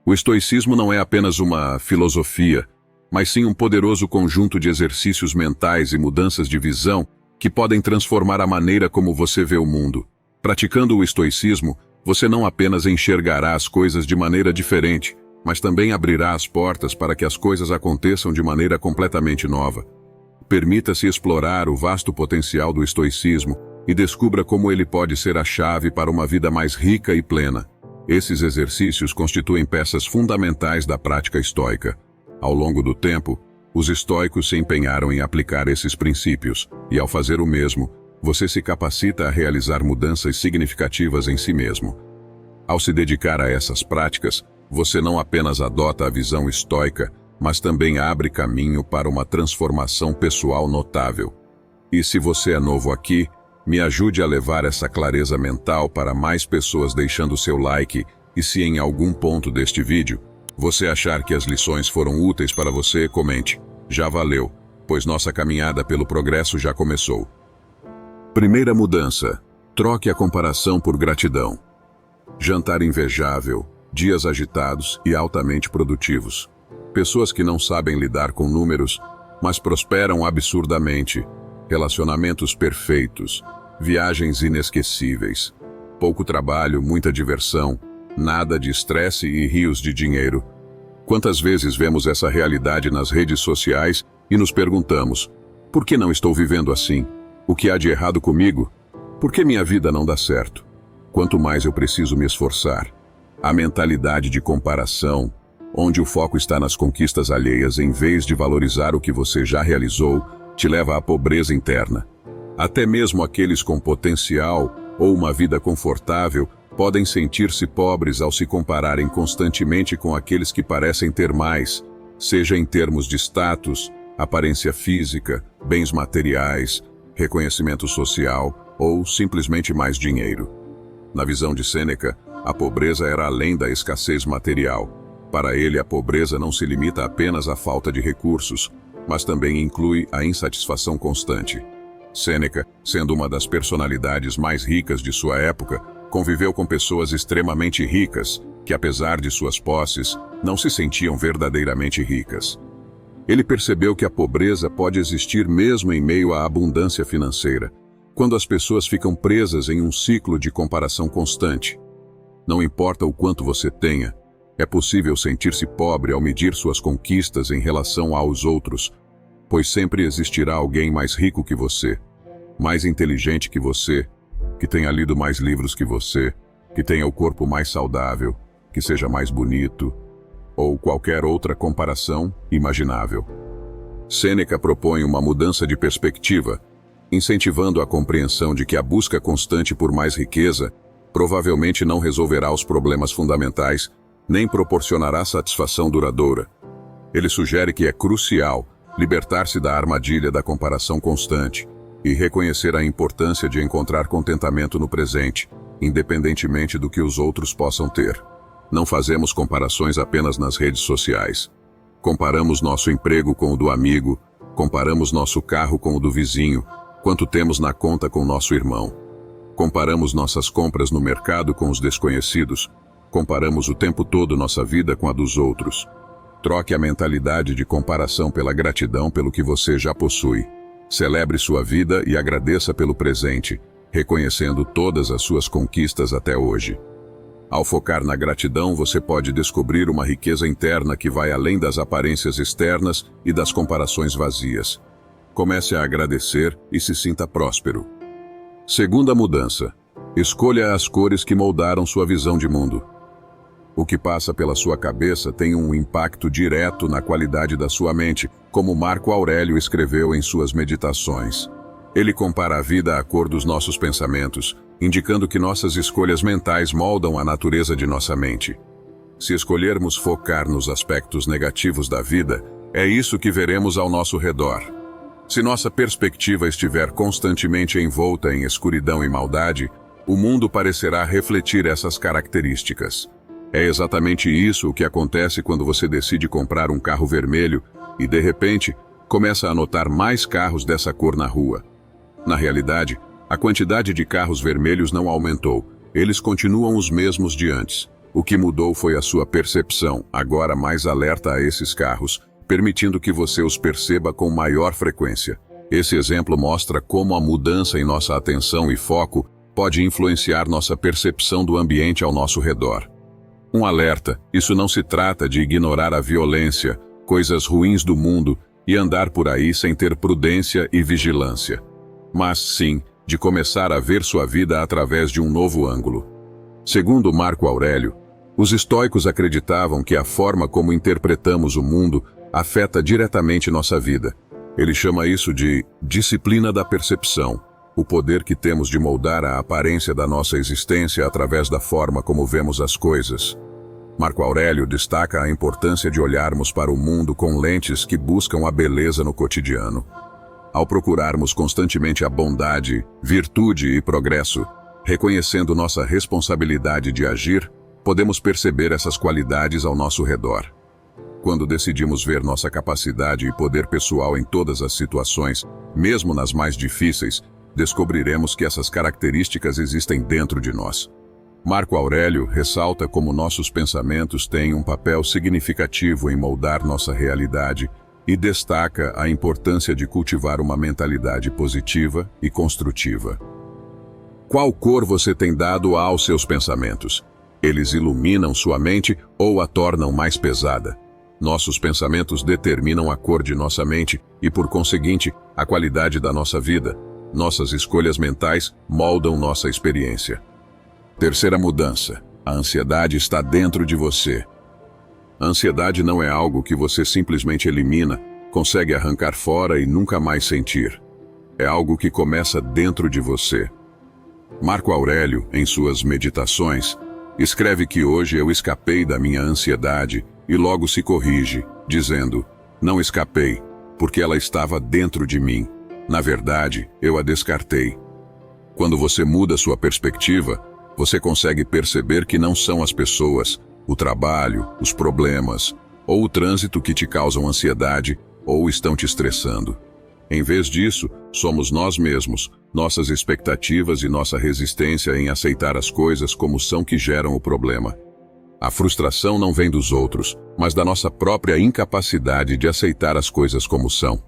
O estoicismo não é apenas uma filosofia, mas sim um poderoso conjunto de exercícios mentais e mudanças de visão que podem transformar a maneira como você vê o mundo. Praticando o estoicismo, você não apenas enxergará as coisas de maneira diferente, mas também abrirá as portas para que as coisas aconteçam de maneira completamente nova. Permita-se explorar o vasto potencial do estoicismo e descubra como ele pode ser a chave para uma vida mais rica e plena. Esses exercícios constituem peças fundamentais da prática estoica. Ao longo do tempo, os estoicos se empenharam em aplicar esses princípios, e ao fazer o mesmo, você se capacita a realizar mudanças significativas em si mesmo. Ao se dedicar a essas práticas, você não apenas adota a visão estoica, mas também abre caminho para uma transformação pessoal notável. E se você é novo aqui, me ajude a levar essa clareza mental para mais pessoas deixando seu like, e se em algum ponto deste vídeo você achar que as lições foram úteis para você, comente. Já valeu, pois nossa caminhada pelo progresso já começou. Primeira mudança: troque a comparação por gratidão. Jantar invejável, dias agitados e altamente produtivos. Pessoas que não sabem lidar com números, mas prosperam absurdamente. Relacionamentos perfeitos, viagens inesquecíveis. Pouco trabalho, muita diversão, nada de estresse e rios de dinheiro. Quantas vezes vemos essa realidade nas redes sociais e nos perguntamos: por que não estou vivendo assim? O que há de errado comigo? Por que minha vida não dá certo? Quanto mais eu preciso me esforçar? A mentalidade de comparação, onde o foco está nas conquistas alheias em vez de valorizar o que você já realizou, te leva à pobreza interna. Até mesmo aqueles com potencial ou uma vida confortável podem sentir-se pobres ao se compararem constantemente com aqueles que parecem ter mais, seja em termos de status, aparência física, bens materiais, reconhecimento social ou simplesmente mais dinheiro. Na visão de Sêneca, a pobreza era além da escassez material. Para ele, a pobreza não se limita apenas à falta de recursos, mas também inclui a insatisfação constante. Sêneca, sendo uma das personalidades mais ricas de sua época, conviveu com pessoas extremamente ricas, que apesar de suas posses, não se sentiam verdadeiramente ricas. Ele percebeu que a pobreza pode existir mesmo em meio à abundância financeira, quando as pessoas ficam presas em um ciclo de comparação constante. Não importa o quanto você tenha, é possível sentir-se pobre ao medir suas conquistas em relação aos outros, pois sempre existirá alguém mais rico que você, mais inteligente que você, que tenha lido mais livros que você, que tenha o corpo mais saudável, que seja mais bonito, ou qualquer outra comparação imaginável. Sêneca propõe uma mudança de perspectiva, incentivando a compreensão de que a busca constante por mais riqueza provavelmente não resolverá os problemas fundamentais, nem proporcionará satisfação duradoura. Ele sugere que é crucial libertar-se da armadilha da comparação constante e reconhecer a importância de encontrar contentamento no presente, independentemente do que os outros possam ter. Não fazemos comparações apenas nas redes sociais. Comparamos nosso emprego com o do amigo, comparamos nosso carro com o do vizinho, quanto temos na conta com nosso irmão. Comparamos nossas compras no mercado com os desconhecidos, comparamos o tempo todo nossa vida com a dos outros. Troque a mentalidade de comparação pela gratidão pelo que você já possui. Celebre sua vida e agradeça pelo presente, reconhecendo todas as suas conquistas até hoje. Ao focar na gratidão, você pode descobrir uma riqueza interna que vai além das aparências externas e das comparações vazias. Comece a agradecer e se sinta próspero. Segunda mudança: escolha as cores que moldaram sua visão de mundo. O que passa pela sua cabeça tem um impacto direto na qualidade da sua mente, como Marco Aurélio escreveu em suas meditações. Ele compara a vida à cor dos nossos pensamentos, indicando que nossas escolhas mentais moldam a natureza de nossa mente. Se escolhermos focar nos aspectos negativos da vida, é isso que veremos ao nosso redor. Se nossa perspectiva estiver constantemente envolta em escuridão e maldade, o mundo parecerá refletir essas características. É exatamente isso o que acontece quando você decide comprar um carro vermelho e, de repente, começa a notar mais carros dessa cor na rua. Na realidade, a quantidade de carros vermelhos não aumentou, eles continuam os mesmos de antes. O que mudou foi a sua percepção, agora mais alerta a esses carros, permitindo que você os perceba com maior frequência. Esse exemplo mostra como a mudança em nossa atenção e foco pode influenciar nossa percepção do ambiente ao nosso redor. Um alerta: isso não se trata de ignorar a violência, coisas ruins do mundo e andar por aí sem ter prudência e vigilância, mas sim de começar a ver sua vida através de um novo ângulo. Segundo Marco Aurélio, os estoicos acreditavam que a forma como interpretamos o mundo afeta diretamente nossa vida. Ele chama isso de disciplina da percepção, o poder que temos de moldar a aparência da nossa existência através da forma como vemos as coisas. Marco Aurélio destaca a importância de olharmos para o mundo com lentes que buscam a beleza no cotidiano. Ao procurarmos constantemente a bondade, virtude e progresso, reconhecendo nossa responsabilidade de agir, podemos perceber essas qualidades ao nosso redor. Quando decidimos ver nossa capacidade e poder pessoal em todas as situações, mesmo nas mais difíceis, descobriremos que essas características existem dentro de nós. Marco Aurélio ressalta como nossos pensamentos têm um papel significativo em moldar nossa realidade e destaca a importância de cultivar uma mentalidade positiva e construtiva. Qual cor você tem dado aos seus pensamentos? Eles iluminam sua mente ou a tornam mais pesada? Nossos pensamentos determinam a cor de nossa mente e, por conseguinte, a qualidade da nossa vida. Nossas escolhas mentais moldam nossa experiência. Terceira mudança: a ansiedade está dentro de você. A ansiedade não é algo que você simplesmente elimina, consegue arrancar fora e nunca mais sentir. É algo que começa dentro de você. Marco Aurélio, em suas Meditações, escreve que hoje eu escapei da minha ansiedade e logo se corrige, dizendo: não escapei, porque ela estava dentro de mim. Na verdade, eu a descartei. Quando você muda sua perspectiva, você consegue perceber que não são as pessoas, o trabalho, os problemas, ou o trânsito que te causam ansiedade ou estão te estressando. Em vez disso, somos nós mesmos, nossas expectativas e nossa resistência em aceitar as coisas como são que geram o problema. A frustração não vem dos outros, mas da nossa própria incapacidade de aceitar as coisas como são.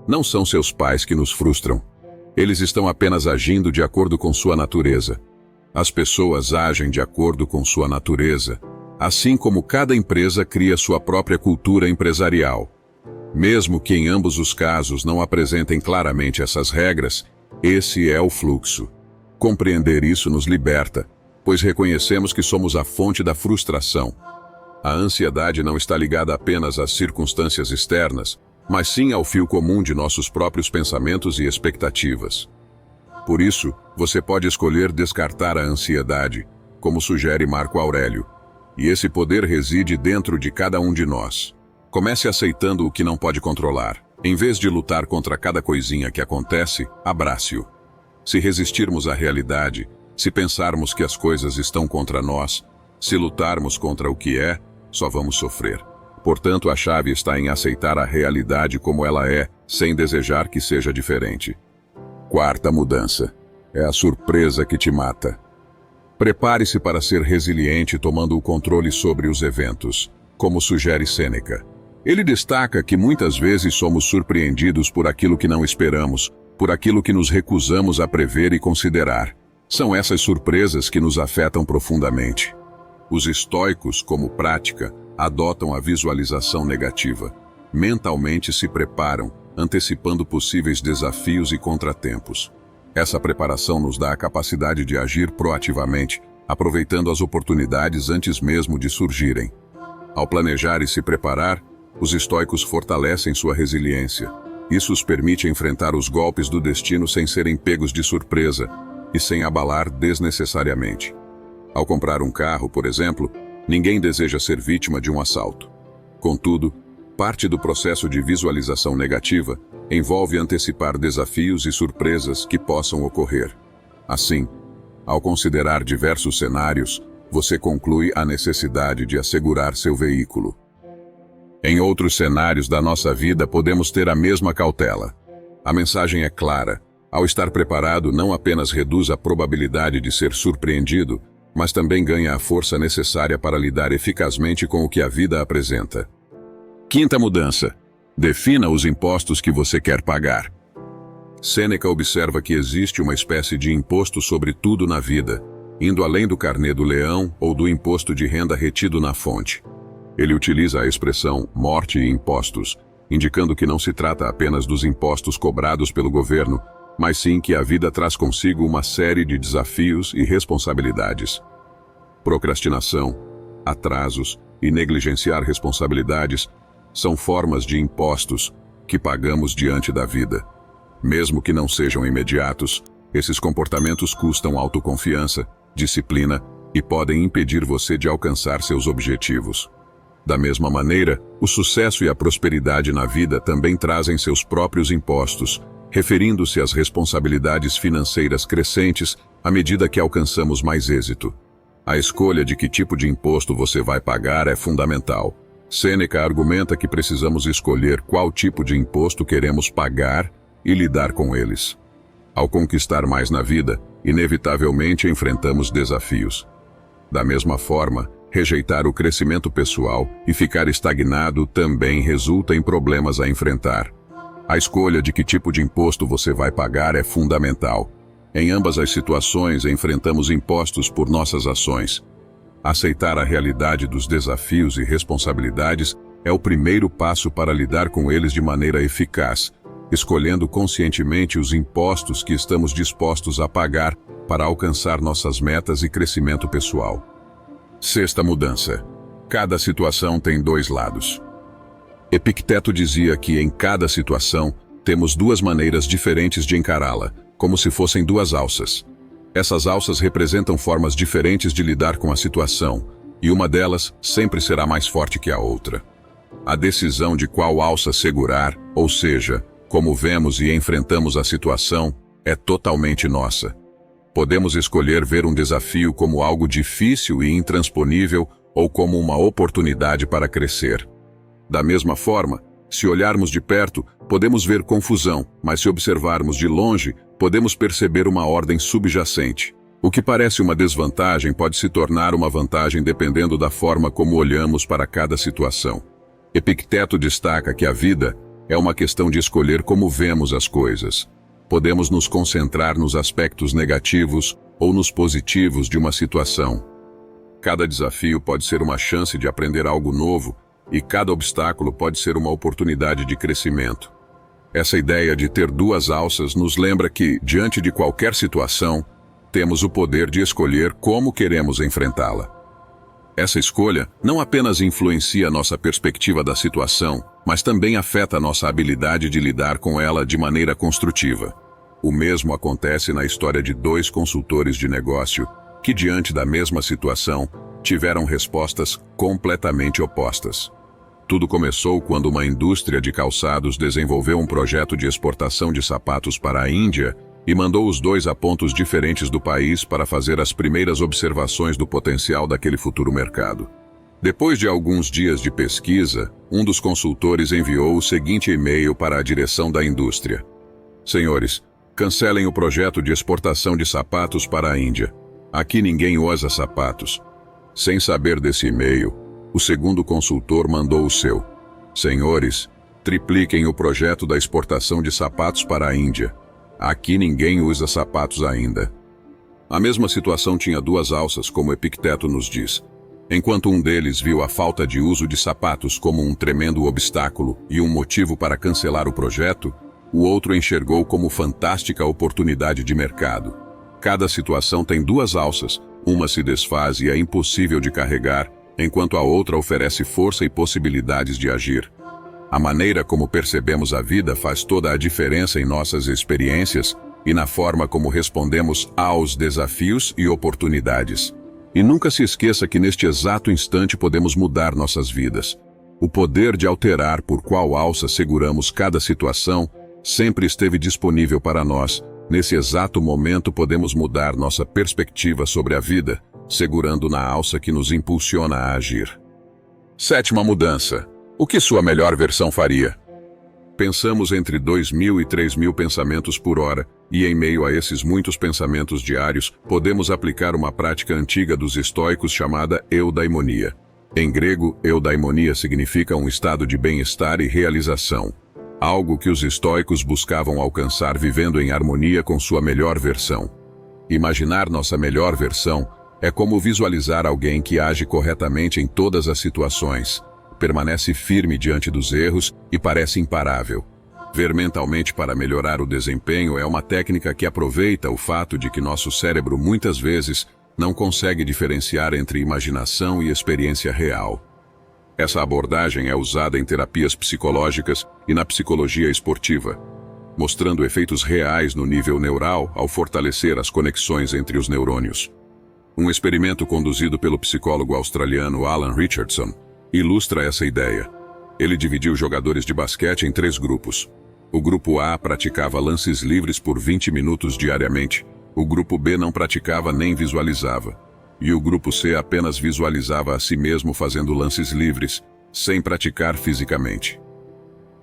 Não são seus pais que nos frustram. Eles estão apenas agindo de acordo com sua natureza. As pessoas agem de acordo com sua natureza, assim como cada empresa cria sua própria cultura empresarial. Mesmo que em ambos os casos não apresentem claramente essas regras, esse é o fluxo. Compreender isso nos liberta, pois reconhecemos que somos a fonte da frustração. A ansiedade não está ligada apenas às circunstâncias externas, mas sim ao fio comum de nossos próprios pensamentos e expectativas. Por isso, você pode escolher descartar a ansiedade, como sugere Marco Aurélio, e esse poder reside dentro de cada um de nós. Comece aceitando o que não pode controlar. Em vez de lutar contra cada coisinha que acontece, abrace-o. Se resistirmos à realidade, se pensarmos que as coisas estão contra nós, se lutarmos contra o que é, só vamos sofrer. Portanto, a chave está em aceitar a realidade como ela é, sem desejar que seja diferente. Quarta mudança: é a surpresa que te mata. Prepare-se para ser resiliente tomando o controle sobre os eventos, como sugere Sêneca. Ele destaca que muitas vezes somos surpreendidos por aquilo que não esperamos, por aquilo que nos recusamos a prever e considerar. São essas surpresas que nos afetam profundamente. Os estoicos, como prática, adotam a visualização negativa. Mentalmente se preparam, antecipando possíveis desafios e contratempos. Essa preparação nos dá a capacidade de agir proativamente, aproveitando as oportunidades antes mesmo de surgirem. Ao planejar e se preparar, os estoicos fortalecem sua resiliência. Isso os permite enfrentar os golpes do destino sem serem pegos de surpresa e sem abalar desnecessariamente. Ao comprar um carro, por exemplo, ninguém deseja ser vítima de um assalto. Contudo, parte do processo de visualização negativa envolve antecipar desafios e surpresas que possam ocorrer. Assim, ao considerar diversos cenários, você conclui a necessidade de assegurar seu veículo. Em outros cenários da nossa vida podemos ter a mesma cautela. A mensagem é clara. Ao estar preparado, não apenas reduz a probabilidade de ser surpreendido, mas também ganha a força necessária para lidar eficazmente com o que a vida apresenta. Quinta mudança: defina os impostos que você quer pagar. Sêneca observa que existe uma espécie de imposto sobre tudo na vida, indo além do carnê do leão ou do imposto de renda retido na fonte. Ele utiliza a expressão morte e impostos, indicando que não se trata apenas dos impostos cobrados pelo governo, mas sim que a vida traz consigo uma série de desafios e responsabilidades. Procrastinação, atrasos e negligenciar responsabilidades são formas de impostos que pagamos diante da vida. Mesmo que não sejam imediatos, esses comportamentos custam autoconfiança, disciplina e podem impedir você de alcançar seus objetivos. Da mesma maneira, o sucesso e a prosperidade na vida também trazem seus próprios impostos, referindo-se às responsabilidades financeiras crescentes à medida que alcançamos mais êxito. A escolha de que tipo de imposto você vai pagar é fundamental. Sêneca argumenta que precisamos escolher qual tipo de imposto queremos pagar e lidar com eles. Ao conquistar mais na vida, inevitavelmente enfrentamos desafios. Da mesma forma, rejeitar o crescimento pessoal e ficar estagnado também resulta em problemas a enfrentar. A escolha de que tipo de imposto você vai pagar é fundamental. Em ambas as situações, enfrentamos impostos por nossas ações. Aceitar a realidade dos desafios e responsabilidades é o primeiro passo para lidar com eles de maneira eficaz, escolhendo conscientemente os impostos que estamos dispostos a pagar para alcançar nossas metas e crescimento pessoal. Sexta mudança: cada situação tem dois lados. Epicteto dizia que em cada situação temos duas maneiras diferentes de encará-la, como se fossem duas alças. Essas alças representam formas diferentes de lidar com a situação, e uma delas sempre será mais forte que a outra. A decisão de qual alça segurar, ou seja, como vemos e enfrentamos a situação, é totalmente nossa. Podemos escolher ver um desafio como algo difícil e intransponível ou como uma oportunidade para crescer. Da mesma forma, se olharmos de perto, podemos ver confusão, mas se observarmos de longe, podemos perceber uma ordem subjacente. O que parece uma desvantagem pode se tornar uma vantagem dependendo da forma como olhamos para cada situação. Epicteto destaca que a vida é uma questão de escolher como vemos as coisas. Podemos nos concentrar nos aspectos negativos ou nos positivos de uma situação. Cada desafio pode ser uma chance de aprender algo novo, e cada obstáculo pode ser uma oportunidade de crescimento. Essa ideia de ter duas alças nos lembra que, diante de qualquer situação, temos o poder de escolher como queremos enfrentá-la. Essa escolha não apenas influencia nossa perspectiva da situação, mas também afeta nossa habilidade de lidar com ela de maneira construtiva. O mesmo acontece na história de dois consultores de negócio que, diante da mesma situação, tiveram respostas completamente opostas. Tudo começou quando uma indústria de calçados desenvolveu um projeto de exportação de sapatos para a Índia e mandou os dois a pontos diferentes do país para fazer as primeiras observações do potencial daquele futuro mercado. Depois de alguns dias de pesquisa, um dos consultores enviou o seguinte e-mail para a direção da indústria: Senhores, cancelem o projeto de exportação de sapatos para a Índia. Aqui ninguém usa sapatos. Sem saber desse e-mail, o segundo consultor mandou o seu: Senhores, tripliquem o projeto da exportação de sapatos para a Índia. Aqui ninguém usa sapatos ainda. A mesma situação tinha duas alças, como Epicteto nos diz. Enquanto um deles viu a falta de uso de sapatos como um tremendo obstáculo e um motivo para cancelar o projeto, o outro enxergou como fantástica oportunidade de mercado. Cada situação tem duas alças, uma se desfaz e é impossível de carregar, enquanto a outra oferece força e possibilidades de agir. A maneira como percebemos a vida faz toda a diferença em nossas experiências e na forma como respondemos aos desafios e oportunidades. E nunca se esqueça que neste exato instante podemos mudar nossas vidas. O poder de alterar por qual alça seguramos cada situação sempre esteve disponível para nós. Nesse exato momento podemos mudar nossa perspectiva sobre a vida, segurando na alça que nos impulsiona a agir. Sétima mudança: o que sua melhor versão faria? Pensamos entre 2.000 e 3.000 pensamentos por hora, e em meio a esses muitos pensamentos diários, podemos aplicar uma prática antiga dos estoicos chamada eudaimonia. Em grego, eudaimonia significa um estado de bem-estar e realização, algo que os estoicos buscavam alcançar vivendo em harmonia com sua melhor versão. Imaginar nossa melhor versão é como visualizar alguém que age corretamente em todas as situações, permanece firme diante dos erros e parece imparável. Ver mentalmente para melhorar o desempenho é uma técnica que aproveita o fato de que nosso cérebro muitas vezes não consegue diferenciar entre imaginação e experiência real. Essa abordagem é usada em terapias psicológicas e na psicologia esportiva, mostrando efeitos reais no nível neural ao fortalecer as conexões entre os neurônios. Um experimento conduzido pelo psicólogo australiano Alan Richardson ilustra essa ideia. Ele dividiu jogadores de basquete em 3 grupos. O grupo A praticava lances livres por 20 minutos diariamente. O grupo B não praticava nem visualizava. E o grupo C apenas visualizava a si mesmo fazendo lances livres, sem praticar fisicamente.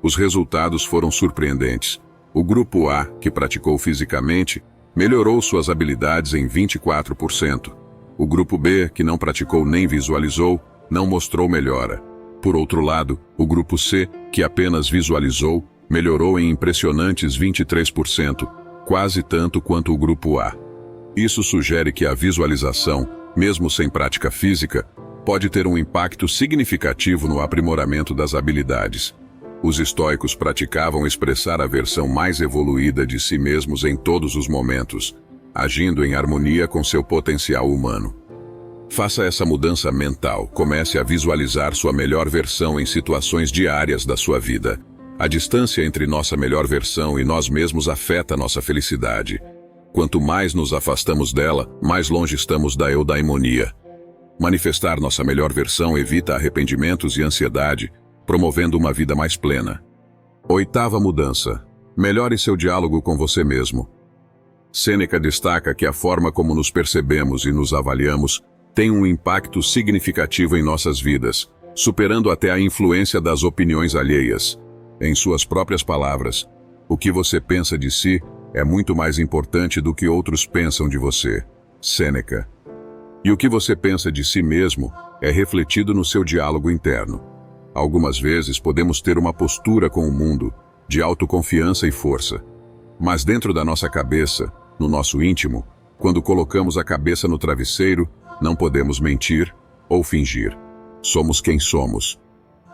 Os resultados foram surpreendentes. O grupo A, que praticou fisicamente, melhorou suas habilidades em 24%. O grupo B, que não praticou nem visualizou, não mostrou melhora. Por outro lado, o grupo C, que apenas visualizou, melhorou em impressionantes 23%, quase tanto quanto o grupo A. Isso sugere que a visualização, mesmo sem prática física, pode ter um impacto significativo no aprimoramento das habilidades. Os estoicos praticavam expressar a versão mais evoluída de si mesmos em todos os momentos, agindo em harmonia com seu potencial humano. Faça essa mudança mental, comece a visualizar sua melhor versão em situações diárias da sua vida. A distância entre nossa melhor versão e nós mesmos afeta nossa felicidade. Quanto mais nos afastamos dela, mais longe estamos da eudaimonia. Manifestar nossa melhor versão evita arrependimentos e ansiedade, promovendo uma vida mais plena. 8ª mudança. Melhore seu diálogo com você mesmo. Sêneca destaca que a forma como nos percebemos e nos avaliamos tem um impacto significativo em nossas vidas, superando até a influência das opiniões alheias. Em suas próprias palavras, o que você pensa de si é muito mais importante do que outros pensam de você. Sêneca. E o que você pensa de si mesmo é refletido no seu diálogo interno. Algumas vezes podemos ter uma postura com o mundo, de autoconfiança e força. Mas dentro da nossa cabeça, no nosso íntimo, quando colocamos a cabeça no travesseiro, não podemos mentir ou fingir. Somos quem somos.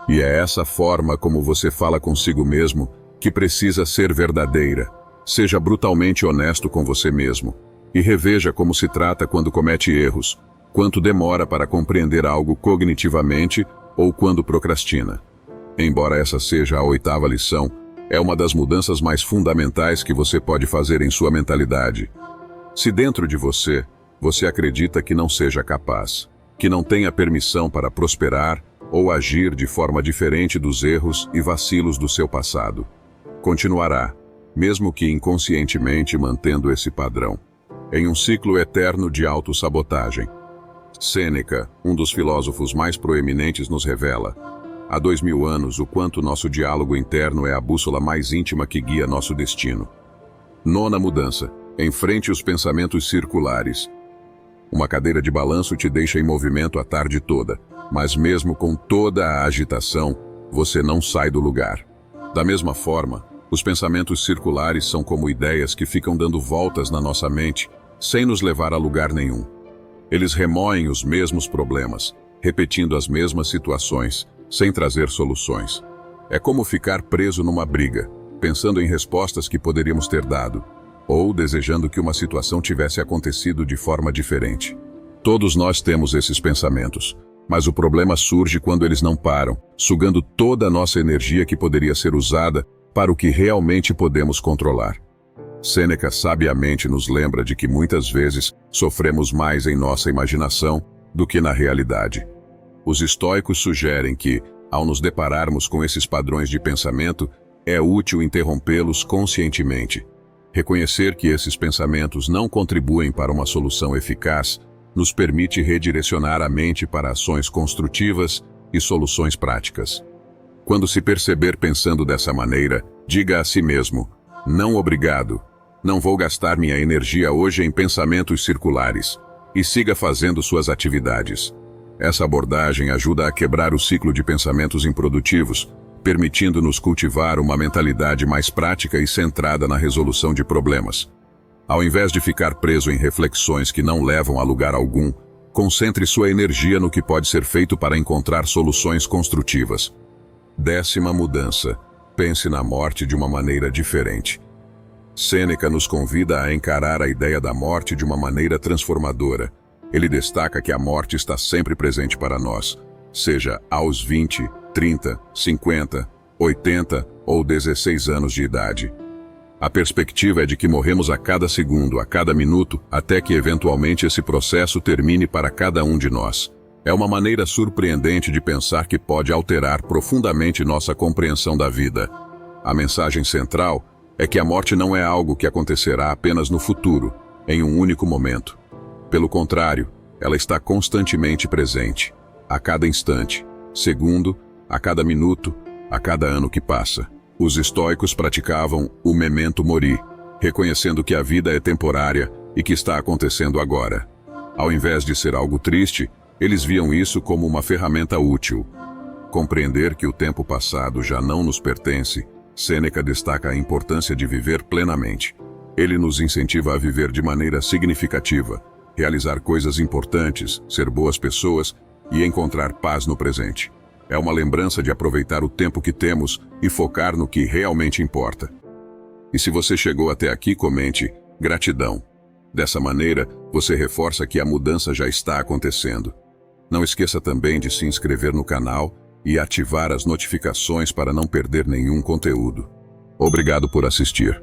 E é essa forma como você fala consigo mesmo que precisa ser verdadeira. Seja brutalmente honesto com você mesmo. E reveja como se trata quando comete erros, quanto demora para compreender algo cognitivamente ou quando procrastina. Embora essa seja a 8ª lição, é uma das mudanças mais fundamentais que você pode fazer em sua mentalidade. Se dentro de você acredita que não seja capaz, que não tenha permissão para prosperar ou agir de forma diferente dos erros e vacilos do seu passado, continuará, mesmo que inconscientemente mantendo esse padrão, em um ciclo eterno de autossabotagem. Sêneca, um dos filósofos mais proeminentes, nos revela, há 2000 anos, o quanto nosso diálogo interno é a bússola mais íntima que guia nosso destino. 9ª mudança. Enfrente os pensamentos circulares. Uma cadeira de balanço te deixa em movimento a tarde toda, mas mesmo com toda a agitação, você não sai do lugar. Da mesma forma, os pensamentos circulares são como ideias que ficam dando voltas na nossa mente, sem nos levar a lugar nenhum. Eles remoem os mesmos problemas, repetindo as mesmas situações, sem trazer soluções. É como ficar preso numa briga, pensando em respostas que poderíamos ter dado, ou desejando que uma situação tivesse acontecido de forma diferente. Todos nós temos esses pensamentos, mas o problema surge quando eles não param, sugando toda a nossa energia que poderia ser usada para o que realmente podemos controlar. Sêneca sabiamente nos lembra de que muitas vezes sofremos mais em nossa imaginação do que na realidade. Os estoicos sugerem que, ao nos depararmos com esses padrões de pensamento, é útil interrompê-los conscientemente. Reconhecer que esses pensamentos não contribuem para uma solução eficaz nos permite redirecionar a mente para ações construtivas e soluções práticas. Quando se perceber pensando dessa maneira, diga a si mesmo: não obrigado. Não vou gastar minha energia hoje em pensamentos circulares. E siga fazendo suas atividades. Essa abordagem ajuda a quebrar o ciclo de pensamentos improdutivos, permitindo-nos cultivar uma mentalidade mais prática e centrada na resolução de problemas. Ao invés de ficar preso em reflexões que não levam a lugar algum, concentre sua energia no que pode ser feito para encontrar soluções construtivas. 10ª mudança. Pense na morte de uma maneira diferente. Sêneca nos convida a encarar a ideia da morte de uma maneira transformadora. Ele destaca que a morte está sempre presente para nós, seja aos 20, 30, 50, 80 ou 16 anos de idade. A perspectiva é de que morremos a cada segundo, a cada minuto, até que eventualmente esse processo termine para cada um de nós. É uma maneira surpreendente de pensar que pode alterar profundamente nossa compreensão da vida. A mensagem central é que a morte não é algo que acontecerá apenas no futuro, em um único momento. Pelo contrário, ela está constantemente presente, a cada instante, segundo, a cada minuto, a cada ano que passa. Os estoicos praticavam o memento mori, reconhecendo que a vida é temporária e que está acontecendo agora. Ao invés de ser algo triste, eles viam isso como uma ferramenta útil. Compreender que o tempo passado já não nos pertence, Sêneca destaca a importância de viver plenamente. Ele nos incentiva a viver de maneira significativa, realizar coisas importantes, ser boas pessoas e encontrar paz no presente. É uma lembrança de aproveitar o tempo que temos e focar no que realmente importa. E se você chegou até aqui, comente gratidão. Dessa maneira, você reforça que a mudança já está acontecendo. Não esqueça também de se inscrever no canal e ativar as notificações para não perder nenhum conteúdo. Obrigado por assistir.